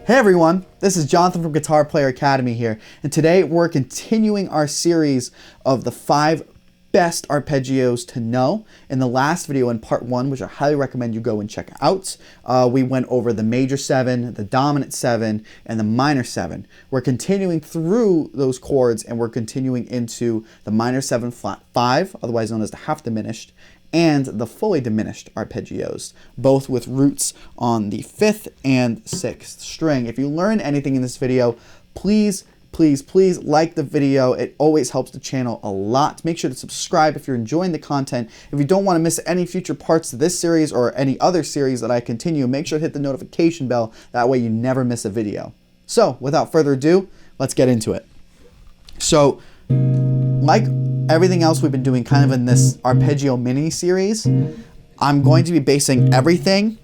Hey everyone, this is Jonathan from Guitar Player Academy here, and today we're continuing our series of the 5 best arpeggios to know. In the last video in part 1, which I highly recommend you go and check out, we went over the major 7, the dominant 7, and the minor 7. We're continuing through those chords and we're continuing into the minor 7 flat 5, otherwise known as the half diminished, and the fully diminished arpeggios, both with roots on the 5th and 6th string. If you learn anything in this video, please like the video. It always helps the channel a lot. Make sure to subscribe if you're enjoying the content. If you don't want to miss any future parts of this series or any other series that I continue, make sure to hit the notification bell. That way you never miss a video. So without further ado, let's get into it. So like everything else we've been doing kind of in this arpeggio mini series, I'm going to be basing everything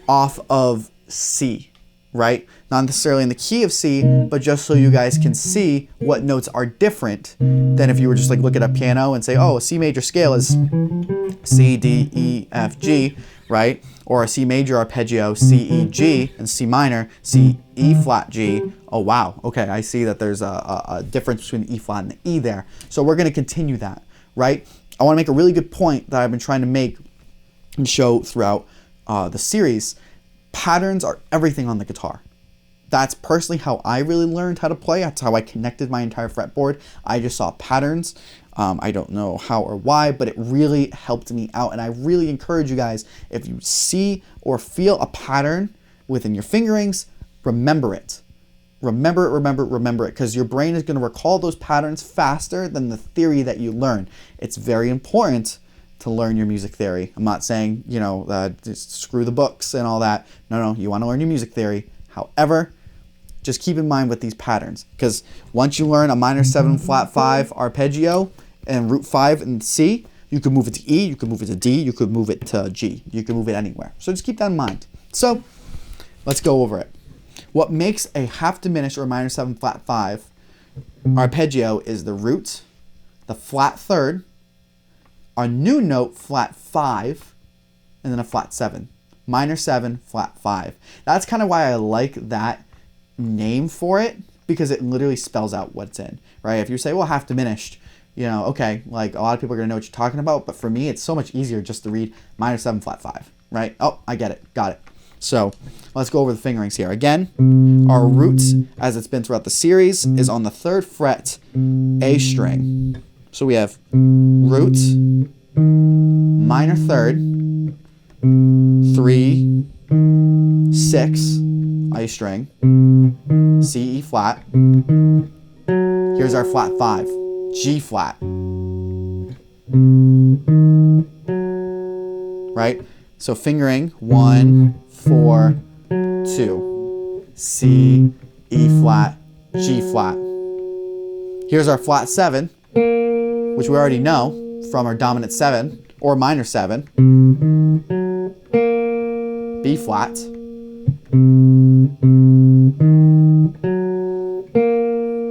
off of C, right? Not necessarily in the key of C, but just so you guys can see what notes are different than if you were just like look at a piano and say, oh, a C major scale is C, D, E, F, G, right? Or a C major arpeggio, C, E, G, and C minor, C, E flat, G. Oh wow, okay, I see that there's a difference between the E flat and the E there. So we're gonna continue that, right? I wanna make a really good point that I've been trying to make and show throughout the series. Patterns are everything on the guitar. That's personally how I really learned how to play. That's how I connected my entire fretboard. I just saw patterns. I don't know how or why, but it really helped me out. And I really encourage you guys, if you see or feel a pattern within your fingerings, remember it. Remember it, because your brain is going to recall those patterns faster than the theory that you learn. It's very important to learn your music theory. I'm not saying, you know, just screw the books and all that. No, you want to learn your music theory. However, just keep in mind with these patterns, because once you learn a minor 7 flat 5 arpeggio and root 5 in C, you can move it to E, you can move it to D, you could move it to G, you can move it anywhere. So just keep that in mind. So let's go over it. What makes a half diminished or minor 7 flat 5 arpeggio is the root, the flat 3rd, a new note flat 5, and then a flat 7. Minor 7 flat 5. That's kind of why I like that name for it, because it literally spells out what's in, right? If you say, well, half diminished, you know, okay, like a lot of people are gonna know what you're talking about, but for me, it's so much easier just to read minor 7 flat 5, right? Oh, I get it, got it. So let's go over the fingerings here. Again, our root, as it's been throughout the series, is on the 3rd fret, A string. So we have root, minor 3rd, 3, 6, A string, C, E flat. Here's our flat 5, G flat. Right? So fingering 1, 4, 2, C, E flat, G flat. Here's our flat 7, which we already know from our dominant 7 or minor 7. B flat.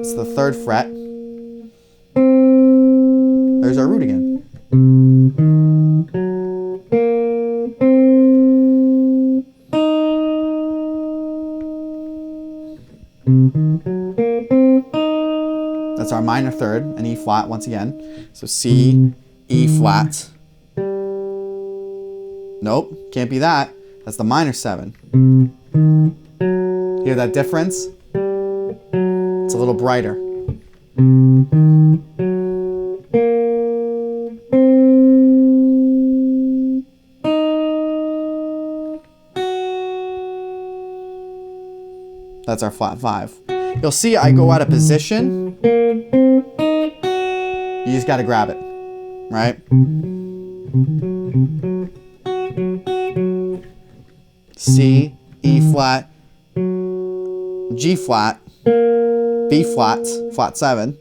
It's the 3rd fret. There's our root again. That's our minor 3rd and E flat once again. So C, E flat. Nope, can't be that. That's the minor 7. Hear that difference? It's a little brighter. That's our flat 5. You'll see I go out of position. You just got to grab it, right? C, E flat, G flat, B flat, flat 7,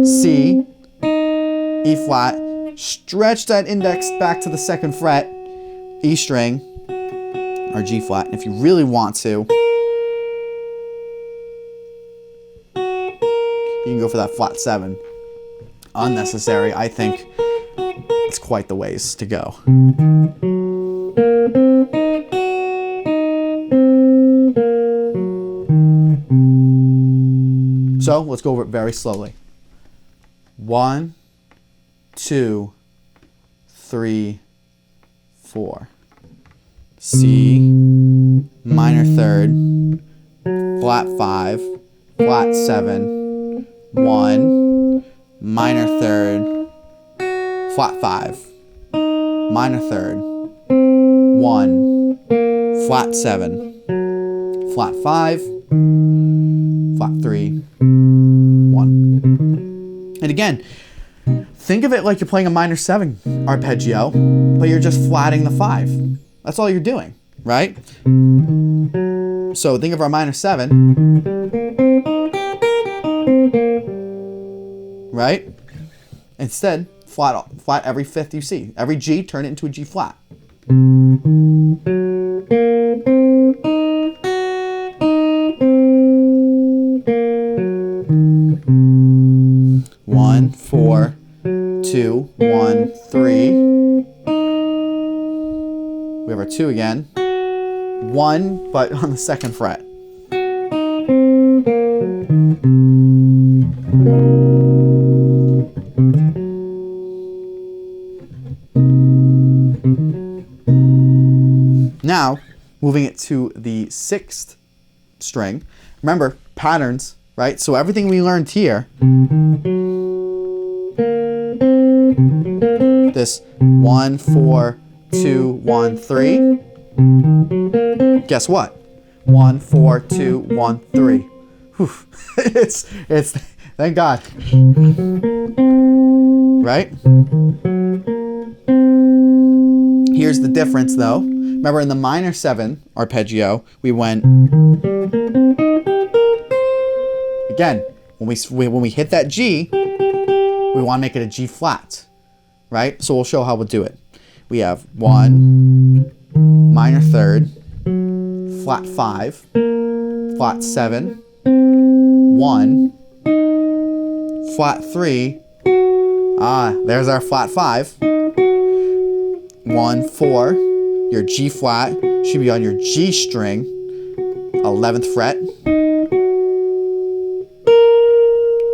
C, E flat, stretch that index back to the 2nd fret, E string, or G flat. And if you really want to, you can go for that flat 7. Unnecessary, I think it's quite the ways to go. So let's go over it very slowly. 1, 2, 3, 4. C, minor third, flat 5, flat 7, 1, minor third, flat 5, minor third, 1, flat 7, flat 5, flat 3, 1. And again, think of it like you're playing a minor 7 arpeggio, but you're just flatting the 5. That's all you're doing, right? So think of our minor 7, right? Instead, flat every fifth you see. Every G, turn it into a G flat. One, 4, 2, 1, 3. We have our 2 again. 1, but on the 2nd fret. Now, moving it to the 6th string. Remember, patterns, right? So everything we learned here, this 1, 4, 2, 1, 3. Guess what? 1, 4, 2, 1, 3. Whew. it's thank God. Right? Here's the difference though. Remember in the minor 7 arpeggio, we went again, when we hit that G, we want to make it a G flat. Right? So we'll show how we'll do it. We have 1, minor third, flat 5, flat 7, 1, flat 3. There's our flat 5. 1, 4. Your G flat should be on your G string, 11th fret.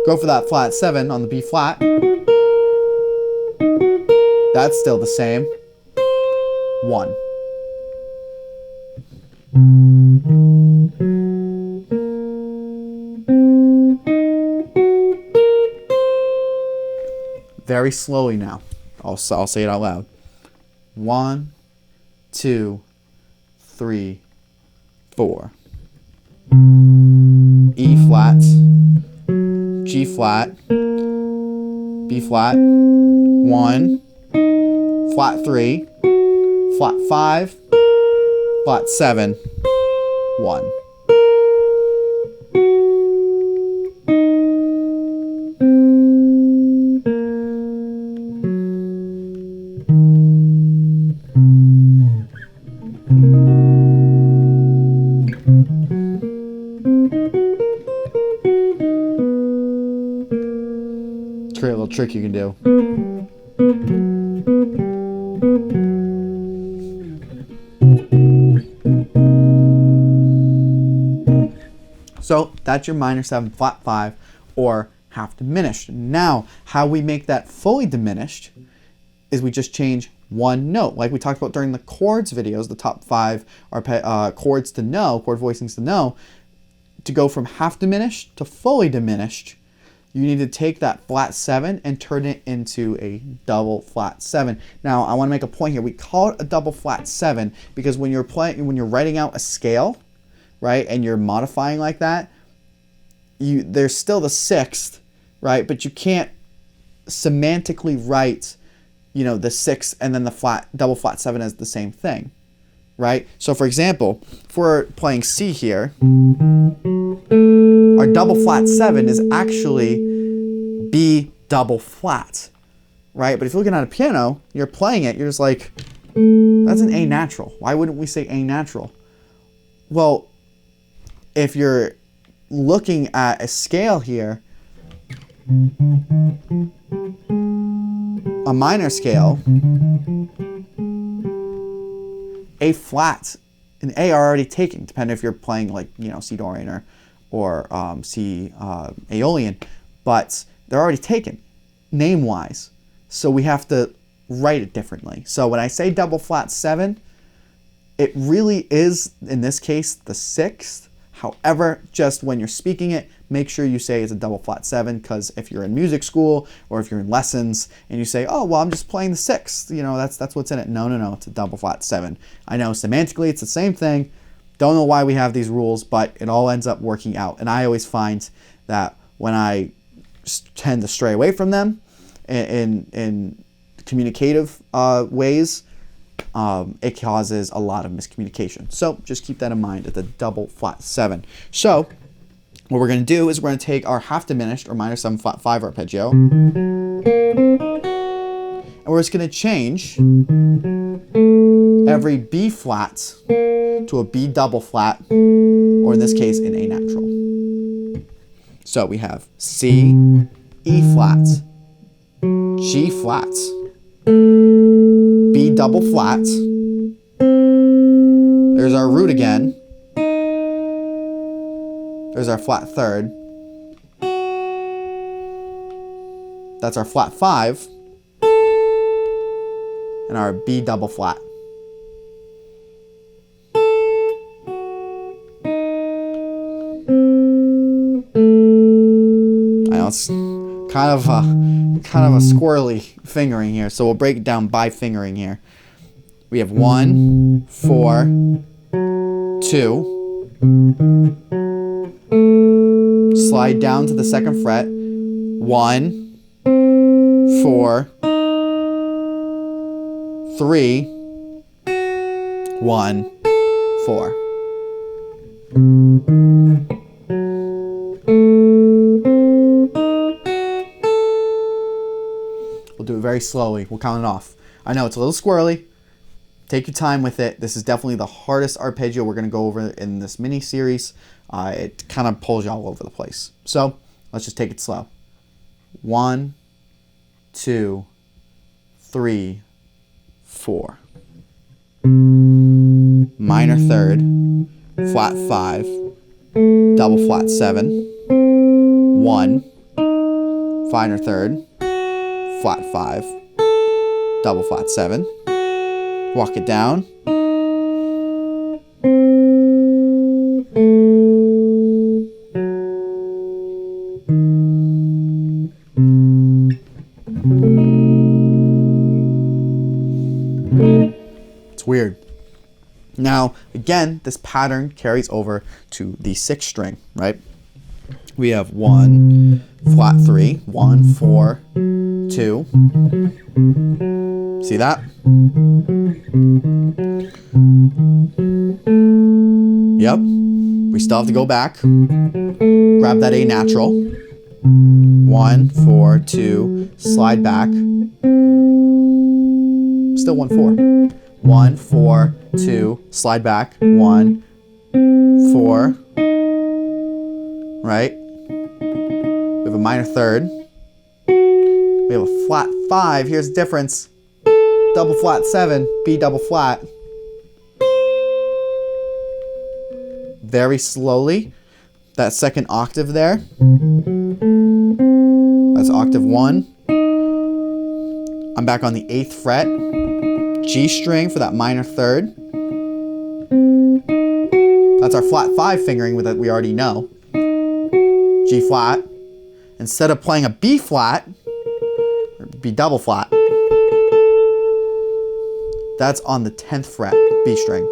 Go for that flat 7 on the B flat. That's still the same. 1. Very slowly now. I'll say it out loud. 1, 2, 3, 4. E flat, G flat, B flat, 1, flat 3, flat 5, flat 7, 1. Create a little trick you can do. So that's your minor 7 flat 5 or half diminished. Now, how we make that fully diminished is we just change one note. Like we talked about during the chords videos, the top 5 chords to know, chord voicings to know. To go from half diminished to fully diminished, you need to take that flat 7 and turn it into a double flat 7. Now, I want to make a point here. We call it a double flat 7 because when you're writing out a scale, right, and you're modifying like that, there's still the 6th, right, but you can't semantically write, the 6th and then the double flat 7 as the same thing, right? So, for example, if we're playing C here, our double flat 7 is actually B double flat, right? But if you're looking at a piano, you're playing it, you're just like, that's an A natural. Why wouldn't we say A natural? Well, if you're looking at a scale here, a minor scale, A flat and A are already taken, depending if you're playing like, C Dorian or or C Aeolian, but they're already taken name-wise. So we have to write it differently. So when I say double flat 7, it really is, in this case, the 6th. However, just when you're speaking it, make sure you say it's a double flat 7, because if you're in music school or if you're in lessons and you say, oh, well, I'm just playing the 6th, you know, that's what's in it. No, it's a double flat 7. I know semantically it's the same thing. Don't know why we have these rules, but it all ends up working out. And I always find that when I tend to stray away from them in communicative ways, it causes a lot of miscommunication. So just keep that in mind at the double flat 7. So what we're going to do is we're going to take our half diminished or minor 7 flat 5 arpeggio, and we're just going to change every B flat to a B double flat, or in this case an A natural. So we have C, E flat, G flat, B double flat, there's our root again, there's our flat 3rd, that's our flat 5, and our B double flat. I know it's kind of a squirrely fingering here, so we'll break it down by fingering here. We have 1, 4, 2, slide down to the 2nd fret, 1, 4, 3, 1, 4. We'll do it very slowly. We'll count it off. I know it's a little squirrely. Take your time with it. This is definitely the hardest arpeggio we're going to go over in this mini series. It kind of pulls you all over the place. So let's just take it slow. 1, 2, 3, 4. Minor 3rd, flat 5, double flat 7, 1, minor 3rd, flat 5, double flat 7, walk it down, it's weird. Now, again, this pattern carries over to the 6th string, right? We have 1, flat 3, 1, 4, 2. See that? Yep. We still have to go back. Grab that A natural. 1, 4, 2, slide back. Still 1, 4. 1, 4, 2, slide back. 1, 4. Right? We have a minor 3rd. We have a flat 5. Here's the difference. Double flat 7, B double flat. Very slowly. That 2nd octave there. That's octave 1. I'm back on the 8th fret. G string for that minor 3rd. That's our flat 5 fingering that we already know. G flat. Instead of playing a B flat, or B double flat, that's on the 10th fret, B string.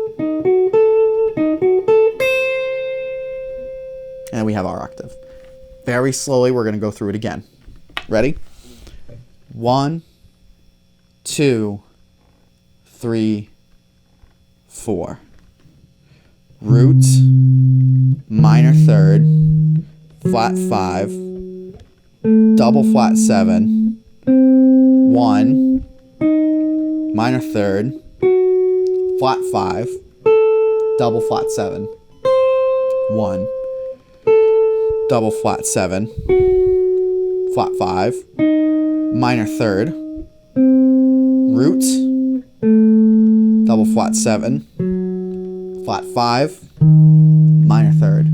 And then we have our octave. Very slowly, we're going to go through it again. Ready? 1, 2, 3, 4. Root, minor 3rd, flat 5, double flat 7, 1, minor 3rd, flat 5, double flat 7, 1, double flat 7, flat 5, minor 3rd, root, double flat 7, flat 5, minor 3rd.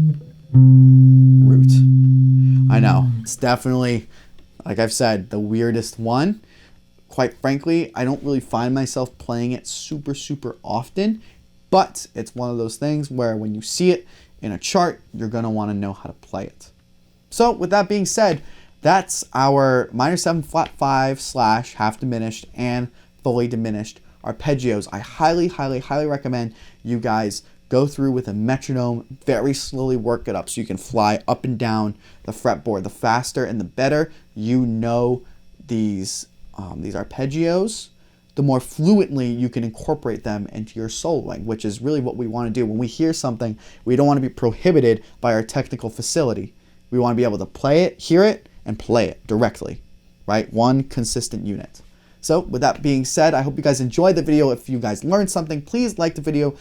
I know, it's definitely, like I've said, the weirdest one. Quite frankly, I don't really find myself playing it super, super often, but it's one of those things where when you see it in a chart, you're going to want to know how to play it. So with that being said, that's our minor 7 flat 5 / half diminished and fully diminished arpeggios. I highly, highly, highly recommend you guys go through with a metronome, very slowly work it up so you can fly up and down the fretboard. The faster and the better you know these arpeggios, the more fluently you can incorporate them into your soloing, which is really what we want to do. When we hear something, we don't want to be prohibited by our technical facility. We want to be able to play it, hear it, and play it directly, right? One consistent unit. So with that being said, I hope you guys enjoyed the video. If you guys learned something, please like the video.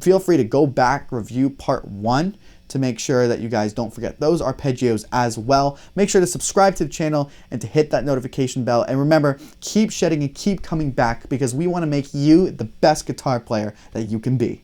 Feel free to go back, review part 1 to make sure that you guys don't forget those arpeggios as well. Make sure to subscribe to the channel and to hit that notification bell. And remember, keep shedding and keep coming back because we want to make you the best guitar player that you can be.